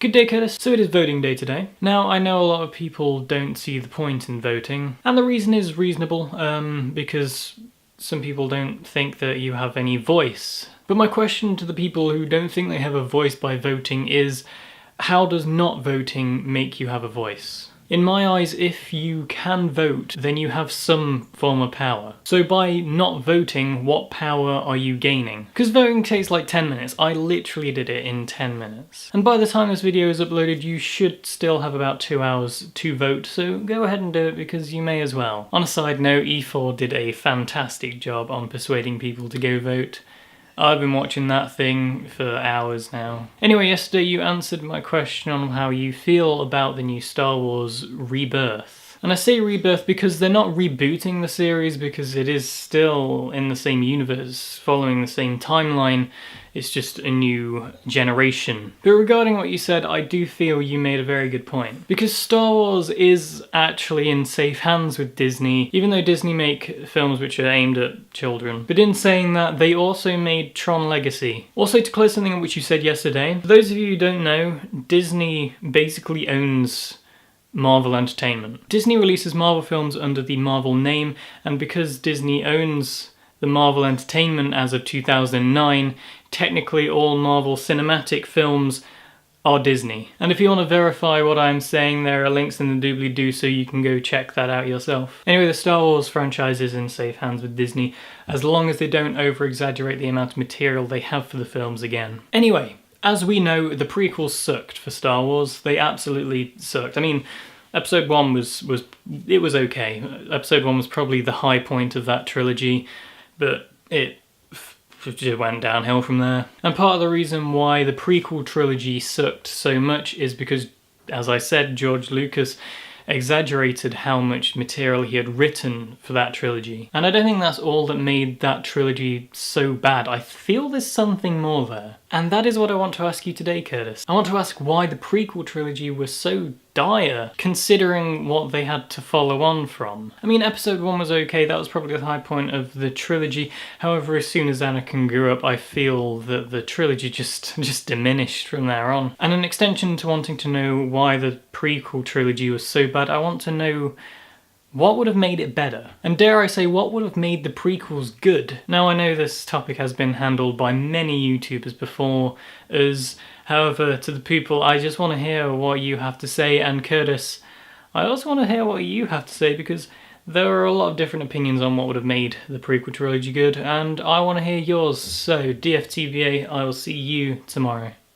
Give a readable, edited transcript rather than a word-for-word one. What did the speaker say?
Good day, Curtis. So it is voting day today. Now, I know a lot of people don't see the point in voting, and the reason is reasonable, because some people don't think that you have any voice. But my question to the people who don't think they have a voice by voting is, how does not voting make you have a voice? In my eyes, if you can vote, then you have some form of power. So by not voting, what power are you gaining? Because voting takes like 10 minutes. I literally did it in 10 minutes. And by the time this video is uploaded, you should still have about 2 hours to vote, so go ahead and do it because you may as well. On a side note, E4 did a fantastic job on persuading people to go vote. I've been watching that thing for hours now. Anyway, yesterday you answered my question on how you feel about the new Star Wars Rebirth. And I say rebirth because they're not rebooting the series, because it is still in the same universe, following the same timeline. It's just a new generation. But regarding what you said, I do feel you made a very good point. Because Star Wars is actually in safe hands with Disney, even though Disney make films which are aimed at children. But in saying that, they also made Tron Legacy. Also, to clear something up which you said yesterday, for those of you who don't know, Disney basically owns Marvel Entertainment. Disney releases Marvel films under the Marvel name, and because Disney owns the Marvel Entertainment as of 2009, technically all Marvel cinematic films are Disney. And if you want to verify what I'm saying, there are links in the doobly-doo so you can go check that out yourself. Anyway, the Star Wars franchise is in safe hands with Disney, as long as they don't over-exaggerate the amount of material they have for the films again. Anyway, as we know, the prequels sucked for Star Wars. They absolutely sucked. I mean, Episode 1 was okay. Episode 1 was probably the high point of that trilogy, but it just went downhill from there. And part of the reason why the prequel trilogy sucked so much is because, as I said, George Lucas exaggerated how much material he had written for that trilogy. And I don't think that's all that made that trilogy so bad. I feel there's something more there. And that is what I want to ask you today, Curtis. I want to ask why the prequel trilogy was so dire, considering what they had to follow on from. I mean, Episode 1 was okay, that was probably the high point of the trilogy. However, as soon as Anakin grew up, I feel that the trilogy just diminished from there on. And an extension to wanting to know why the prequel trilogy was so bad, I want to know what would have made it better? And dare I say, what would have made the prequels good? Now, I know this topic has been handled by many YouTubers before us. However, to the people, I just want to hear what you have to say. And Curtis, I also want to hear what you have to say, because there are a lot of different opinions on what would have made the prequel trilogy good, and I want to hear yours. So, DFTBA, I will see you tomorrow.